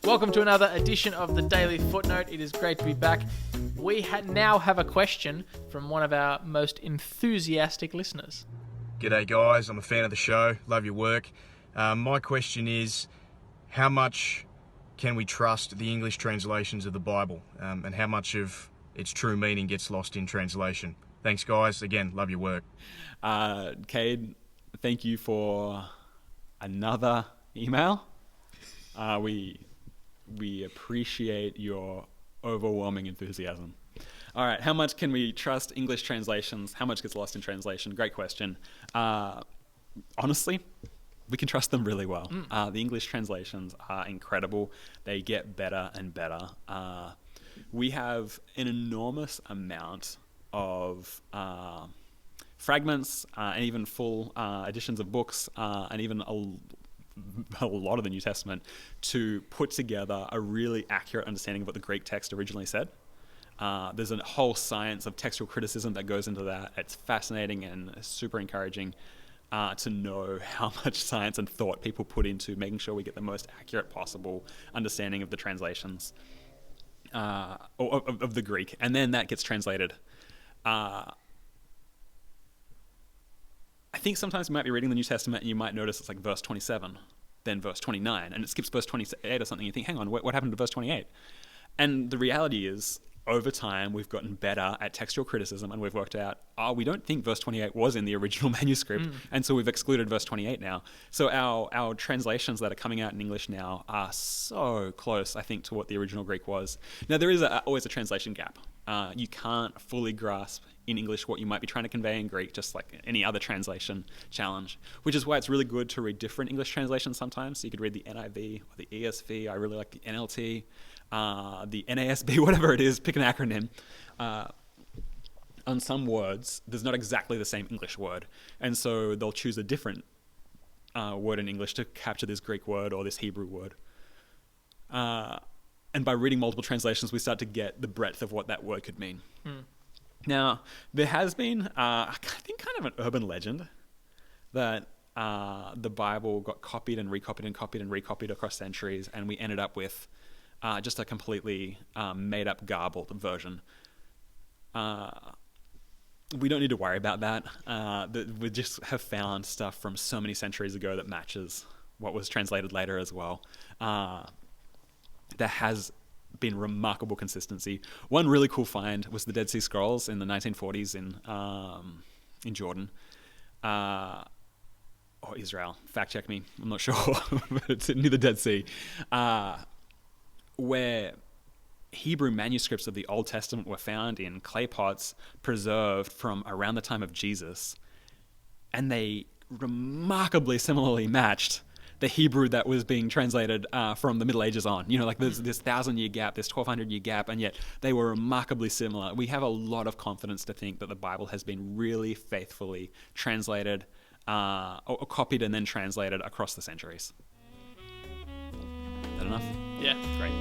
Welcome to another edition of the Daily Footnote. It is great to be back. We now have a question from one of our most enthusiastic listeners. G'day guys, I'm a fan of the show, love your work. My question is, how much can we trust the English translations of the Bible, and how much of its true meaning gets lost in translation? Thanks guys, again, love your work. Cade, thank you for another email. We appreciate your overwhelming enthusiasm. All right, how much can we trust English translations? How much gets lost in translation? Great question. Honestly, we can trust them really well. The English translations are incredible. They get better and better. We have an enormous amount of fragments and even full editions of books and even a lot of the New Testament to put together a really accurate understanding of what the Greek text originally said. There's a whole science of textual criticism that goes into that. It's fascinating and super encouraging to know how much science and thought people put into making sure we get the most accurate possible understanding of the translations of the Greek. And then that gets translated. I think sometimes you might be reading the New Testament and you might notice it's like verse 27, then verse 29, and it skips verse 28 or something. You think, hang on, what happened to verse 28? And the reality is, over time, we've gotten better at textual criticism, and we've worked out, we don't think verse 28 was in the original manuscript, and so we've excluded verse 28 now. So our translations that are coming out in English now are so close, I think, to what the original Greek was. Now, there is always a translation gap. You can't fully grasp in English what you might be trying to convey in Greek, just like any other translation challenge, which is why it's really good to read different English translations sometimes. So you could read the NIV or the ESV. I really like the NLT. The NASB, whatever it is, pick an acronym. On some words, there's not exactly the same English word. And so they'll choose a different word in English to capture this Greek word or this Hebrew word. And by reading multiple translations, we start to get the breadth of what that word could mean. Now, there has been, I think, kind of an urban legend that the Bible got copied and recopied and copied and recopied across centuries, and we ended up with just a completely made-up, garbled version. We don't need to worry about that. We just have found stuff from so many centuries ago that matches what was translated later as well. There has been remarkable consistency. One really cool find was the Dead Sea Scrolls in the 1940s in Jordan. Or Israel. Fact check me. I'm not sure. But it's near the Dead Sea. Where Hebrew manuscripts of the Old Testament were found in clay pots preserved from around the time of Jesus. And they remarkably similarly matched the Hebrew that was being translated from the Middle Ages on. You know, like there's this 1,000-year gap, this 1,200-year gap, and yet they were remarkably similar. We have a lot of confidence to think that the Bible has been really faithfully translated or copied and then translated across the centuries. Is that enough? Yeah, great.